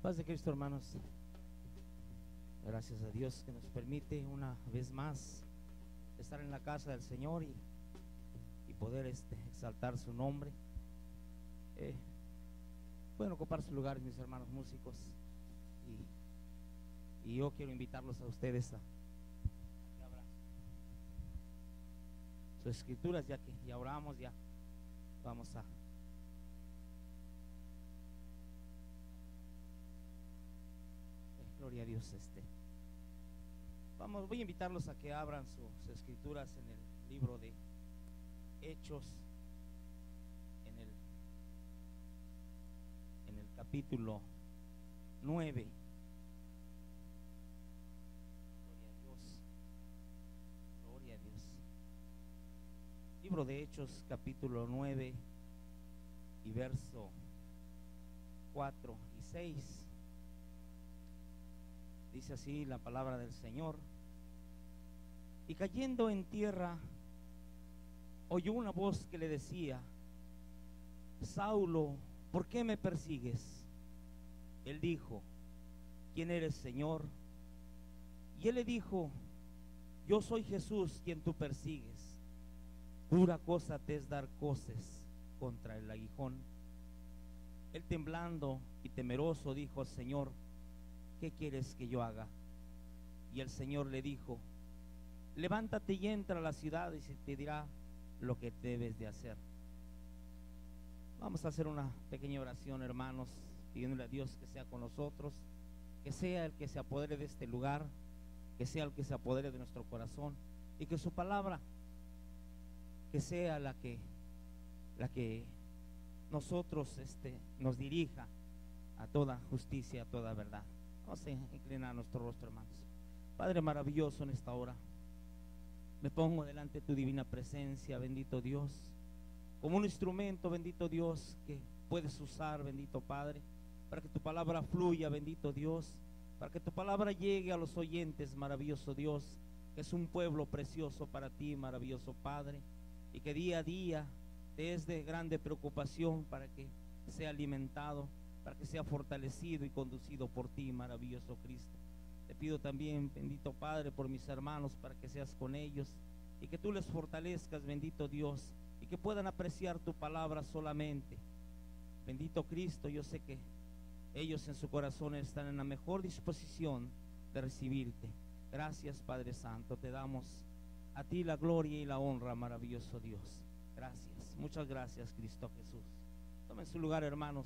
Paz de Cristo, hermanos. Gracias a Dios que nos permite una vez más estar en la casa del Señor y poder exaltar su nombre. Pueden ocupar sus lugares, mis hermanos músicos, y yo quiero invitarlos a ustedes a que abran sus escrituras, ya que ya oramos, ya vamos a gloria a Dios. Voy a invitarlos a que abran sus escrituras en el libro de Hechos, en el capítulo 9. Gloria a Dios, gloria a Dios. Libro de Hechos, capítulo 9 y verso 4 y 6. Dice así la palabra del Señor: y cayendo en tierra, oyó una voz que le decía: Saulo, ¿por qué me persigues? Él dijo: ¿quién eres, Señor? Y él le dijo: yo soy Jesús, quien tú persigues. Dura cosa te es dar coces contra el aguijón. Él, temblando y temeroso, dijo: Señor, ¿qué quieres que yo haga? Y el Señor le dijo: levántate y entra a la ciudad, y se te dirá lo que debes de hacer. Vamos a hacer una pequeña oración, hermanos, pidiéndole a Dios que sea con nosotros, que sea el que se apodere de este lugar, que sea el que se apodere de nuestro corazón, y que su palabra que sea la que nosotros nos dirija a toda justicia, a toda verdad. Vamos a inclinar nuestro rostro, hermanos. Padre maravilloso, en esta hora me pongo delante de tu divina presencia, bendito Dios, como un instrumento, bendito Dios, que puedes usar, bendito Padre, para que tu palabra fluya, bendito Dios, para que tu palabra llegue a los oyentes, maravilloso Dios, que es un pueblo precioso para ti, maravilloso Padre, y que día a día te es de grande preocupación para que sea alimentado, para que sea fortalecido y conducido por ti, maravilloso Cristo. Te pido también, bendito Padre, por mis hermanos, para que seas con ellos y que tú les fortalezcas, bendito Dios, y que puedan apreciar tu palabra solamente. Bendito Cristo, yo sé que ellos en su corazón están en la mejor disposición de recibirte. Gracias, Padre Santo, te damos a ti la gloria y la honra, maravilloso Dios. Gracias, muchas gracias, Cristo Jesús. Tomen su lugar, hermanos.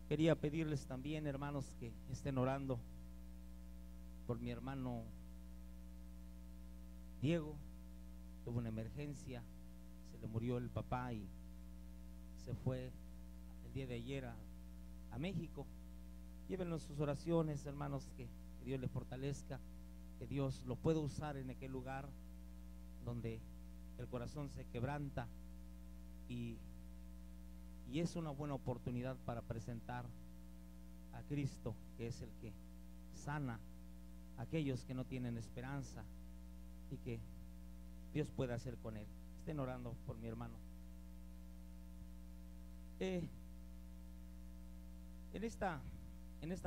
Quería pedirles también, hermanos, que estén orando por mi hermano Diego. Tuvo una emergencia, se le murió el papá y se fue el día de ayer a México. Llévenlo en sus oraciones, hermanos, que Dios le fortalezca, que Dios lo pueda usar en aquel lugar donde el corazón se quebranta y es una buena oportunidad para presentar a Cristo, que es el que sana a aquellos que no tienen esperanza, y que Dios pueda hacer con él. Estén orando por mi hermano. En esta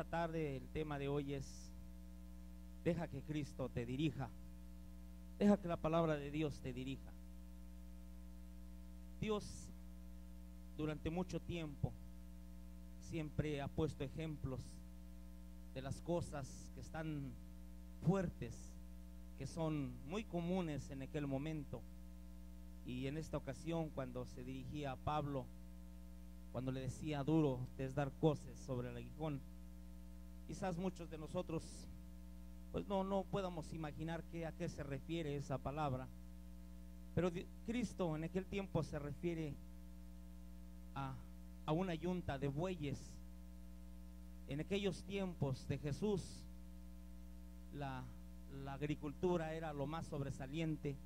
tarde el tema de hoy es: deja que Cristo te dirija, deja que la palabra de Dios te dirija. Dios durante mucho tiempo siempre ha puesto ejemplos de las cosas que están fuertes, que son muy comunes en aquel momento. Y en esta ocasión, cuando se dirigía a Pablo, cuando le decía: duro te es dar coces sobre el aguijón, quizás muchos de nosotros pues no podamos imaginar a qué se refiere esa palabra, pero Cristo en aquel tiempo se refiere a una yunta de bueyes. En aquellos tiempos de Jesús la agricultura era lo más sobresaliente,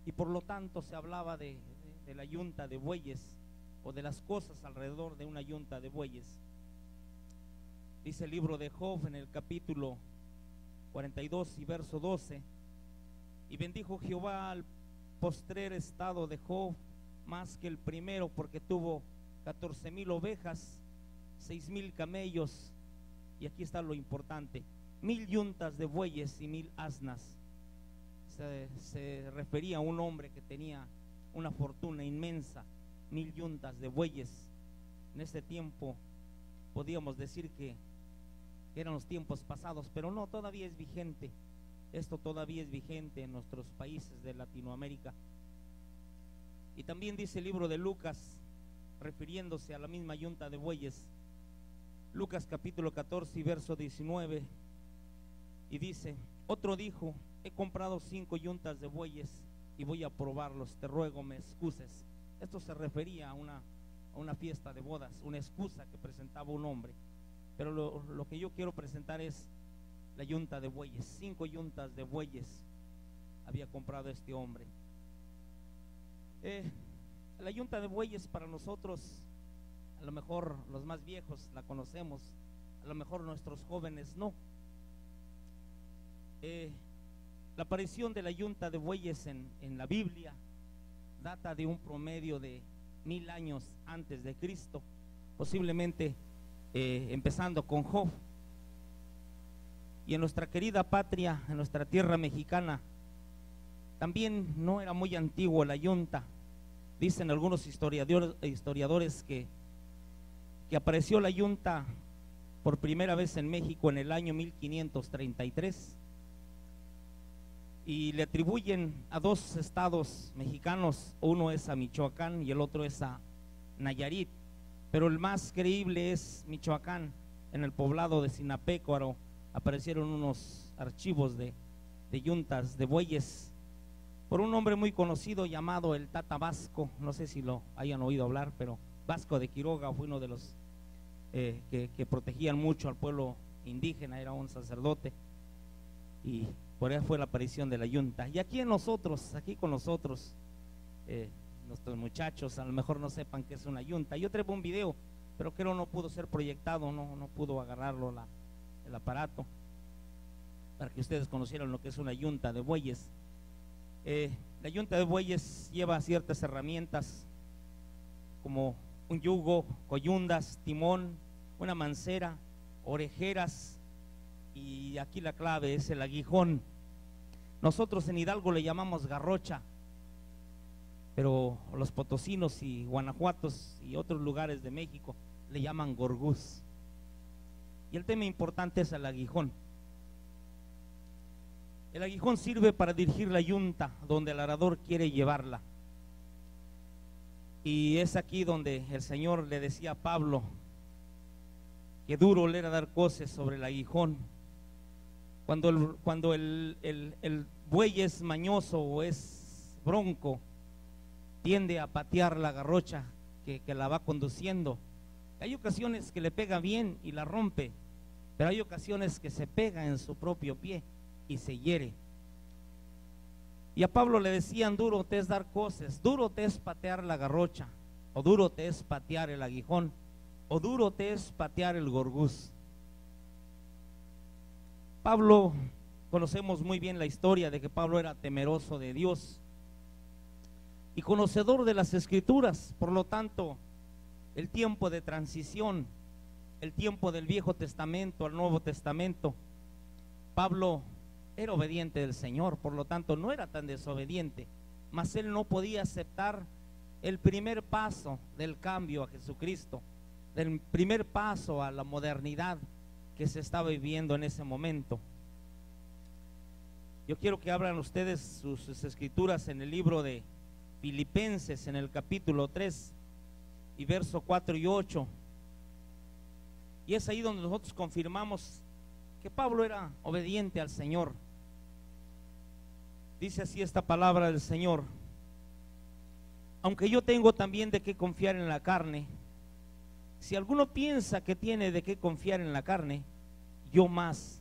y por lo tanto se hablaba de la yunta de bueyes, o de las cosas alrededor de una yunta de bueyes. Dice el libro de Job en el capítulo 42 y verso 12: y bendijo Jehová al postrer estado de Job más que el primero, porque tuvo 14,000 ovejas, 6,000 camellos, y aquí está lo importante, 1,000 yuntas de bueyes y 1,000 asnas. Se refería a un hombre que tenía una fortuna inmensa, 1,000 yuntas de bueyes. En ese tiempo podíamos decir que eran los tiempos pasados, pero no, todavía es vigente. Esto todavía es vigente en nuestros países de Latinoamérica. Y también dice el libro de Lucas, refiriéndose a la misma yunta de bueyes, Lucas capítulo 14 y verso 19, y dice: otro dijo: he comprado 5 yuntas de bueyes y voy a probarlos, te ruego me excuses. Esto se refería a una fiesta de bodas, una excusa que presentaba un hombre. Pero lo que yo quiero presentar es la yunta de bueyes. 5 yuntas de bueyes había comprado este hombre. La yunta de bueyes para nosotros, a lo mejor los más viejos la conocemos, a lo mejor nuestros jóvenes no. La aparición de la yunta de bueyes en la Biblia data de un promedio de 1000 años antes de Cristo, posiblemente empezando con Job. Y en nuestra querida patria, en nuestra tierra mexicana, también no era muy antiguo la yunta. Dicen algunos historiadores que apareció la yunta por primera vez en México en el año 1533, y le atribuyen a 2 estados mexicanos, uno es a Michoacán y el otro es a Nayarit, pero el más creíble es Michoacán. En el poblado de Sinapecuaro aparecieron unos archivos de yuntas de bueyes por un hombre muy conocido llamado el Tata Vasco. No sé si lo hayan oído hablar, pero Vasco de Quiroga fue uno de los que protegían mucho al pueblo indígena, era un sacerdote, y por ahí fue la aparición de la yunta. Y aquí con nosotros, nuestros muchachos a lo mejor no sepan qué es una yunta. Yo traigo un video, pero creo no pudo ser proyectado, no pudo agarrarlo el aparato, para que ustedes conocieran lo que es una yunta de bueyes. La yunta de bueyes lleva ciertas herramientas como un yugo, coyundas, timón, una mancera, orejeras, y aquí la clave es el aguijón. Nosotros en Hidalgo le llamamos garrocha, pero los potosinos y guanajuatos y otros lugares de México le llaman gorgús. Y el tema importante es el aguijón. El aguijón sirve para dirigir la yunta donde el arador quiere llevarla. Y es aquí donde el Señor le decía a Pablo que duro le era dar coces sobre el aguijón. Cuando el buey es mañoso o es bronco, tiende a patear la garrocha que la va conduciendo. Hay ocasiones que le pega bien y la rompe, pero hay ocasiones que se pega en su propio pie y se hiere. Y a Pablo le decían: duro te es dar coces, duro te es patear la garrocha, o duro te es patear el aguijón, o duro te es patear el gorgús. Pablo, conocemos muy bien la historia de que Pablo era temeroso de Dios y conocedor de las Escrituras. Por lo tanto, el tiempo de transición, el tiempo del Viejo Testamento al Nuevo Testamento, Pablo era obediente del Señor, por lo tanto no era tan desobediente, mas él no podía aceptar el primer paso del cambio a Jesucristo, del primer paso a la modernidad que se estaba viviendo en ese momento. Yo quiero que abran ustedes sus escrituras en el libro de Filipenses, en el capítulo 3 y verso 4 y 8, y es ahí donde nosotros confirmamos que Pablo era obediente al Señor. Dice así esta palabra del Señor: aunque yo tengo también de qué confiar en la carne, si alguno piensa que tiene de qué confiar en la carne, yo más,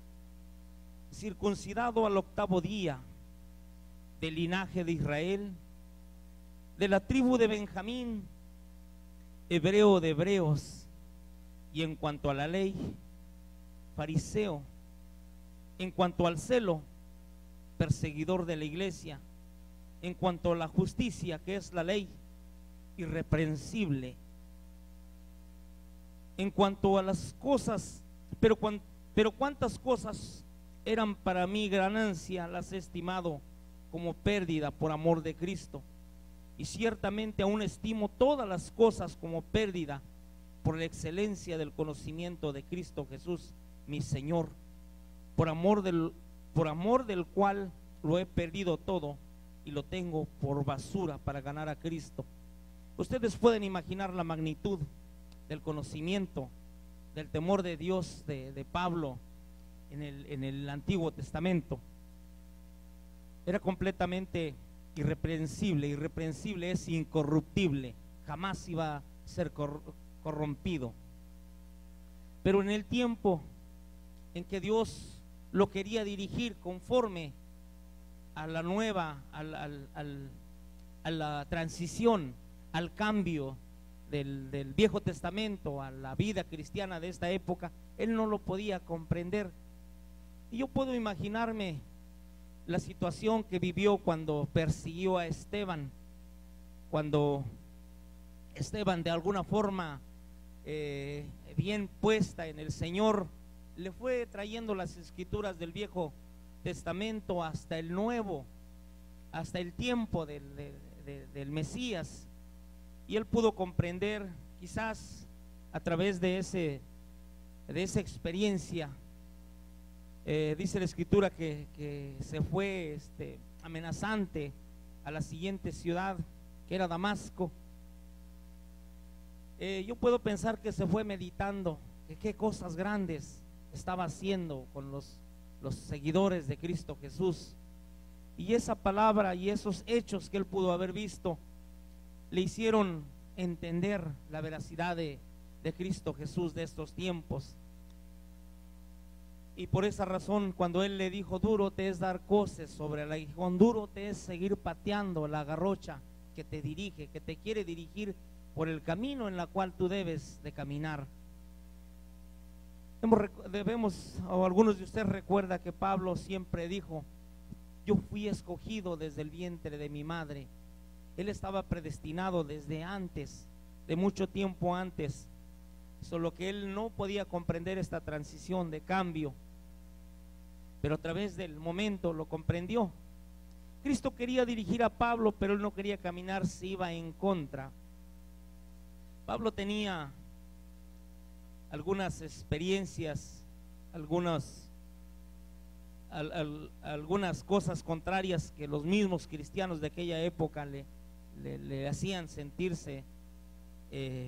circuncidado al 8º día, del linaje de Israel, de la tribu de Benjamín, hebreo de hebreos, y en cuanto a la ley, fariseo, en cuanto al celo, perseguidor de la iglesia, en cuanto a la justicia, que es la ley, irreprensible. en cuanto a las cosas, pero cuántas cosas eran para mí ganancia, las he estimado como pérdida por amor de Cristo. Y ciertamente aún estimo todas las cosas como pérdida por la excelencia del conocimiento de Cristo Jesús, mi Señor, por amor del cual lo he perdido todo y lo tengo por basura para ganar a Cristo. Ustedes pueden imaginar la magnitud del conocimiento, del temor de Dios de Pablo en el Antiguo Testamento. Era completamente irreprensible. Irreprensible es incorruptible, jamás iba a ser corrompido. Pero en el tiempo en que Dios lo quería dirigir conforme a la nueva, a la transición, al cambio del Viejo Testamento a la vida cristiana de esta época, él no lo podía comprender. Y yo puedo imaginarme la situación que vivió cuando persiguió a Esteban, cuando Esteban de alguna forma bien puesta en el Señor, le fue trayendo las escrituras del Viejo Testamento hasta el Nuevo, hasta el tiempo del Mesías, y él pudo comprender, quizás a través de esa experiencia. Dice la escritura que se fue amenazante a la siguiente ciudad, que era Damasco. Yo puedo pensar que se fue meditando que qué cosas grandes estaba haciendo con los seguidores de Cristo Jesús, y esa palabra y esos hechos que él pudo haber visto le hicieron entender la veracidad de Cristo Jesús de estos tiempos. Y por esa razón, cuando él le dijo, duro te es dar coces sobre el aguijón, duro te es seguir pateando la garrocha que te dirige, que te quiere dirigir por el camino en la cual tú debes de caminar. O algunos de ustedes recuerdan que Pablo siempre dijo, yo fui escogido desde el vientre de mi madre. Él estaba predestinado desde antes, de mucho tiempo antes, solo que él no podía comprender esta transición de cambio, pero a través del momento lo comprendió. Cristo quería dirigir a Pablo, pero él no quería caminar si iba en contra. Pablo tenía algunas experiencias, algunas cosas contrarias que los mismos cristianos de aquella época le hacían sentirse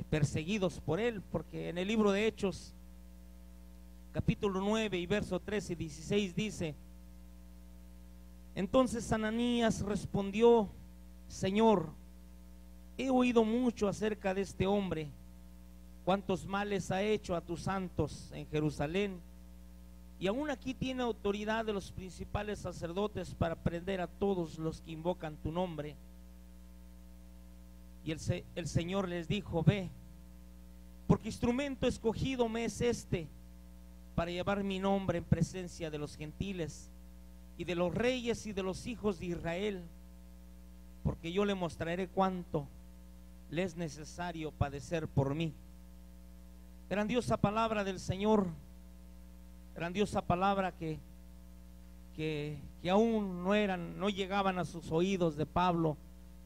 perseguidos por él, porque en el libro de Hechos capítulo 9 y verso 13 y 16 dice, entonces Ananías respondió, Señor, he oído mucho acerca de este hombre, cuántos males ha hecho a tus santos en Jerusalén, y aún aquí tiene autoridad de los principales sacerdotes para prender a todos los que invocan tu nombre. Y el Señor les dijo, ve, porque instrumento escogido me es para llevar mi nombre en presencia de los gentiles y de los reyes y de los hijos de Israel, porque yo le mostraré cuánto le es necesario padecer por mí. Grandiosa palabra del Señor, grandiosa palabra que aún no llegaban a sus oídos de Pablo,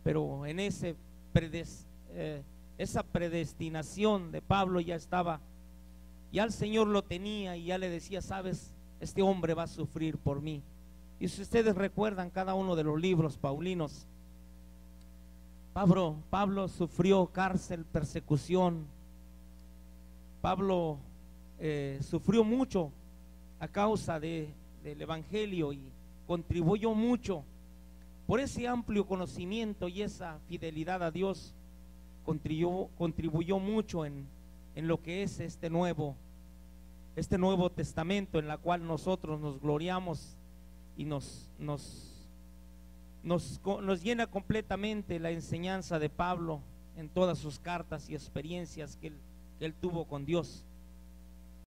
pero en esa predestinación de Pablo ya estaba, ya el Señor lo tenía y ya le decía, sabes, este hombre va a sufrir por mí. Y si ustedes recuerdan cada uno de los libros paulinos, Pablo sufrió cárcel, persecución. Pablo sufrió mucho a causa del Evangelio y contribuyó mucho por ese amplio conocimiento y esa fidelidad a Dios. Contribuyó mucho en lo que es este Nuevo Testamento, en la cual nosotros nos gloriamos y nos llena completamente la enseñanza de Pablo en todas sus cartas y experiencias que él tuvo con Dios.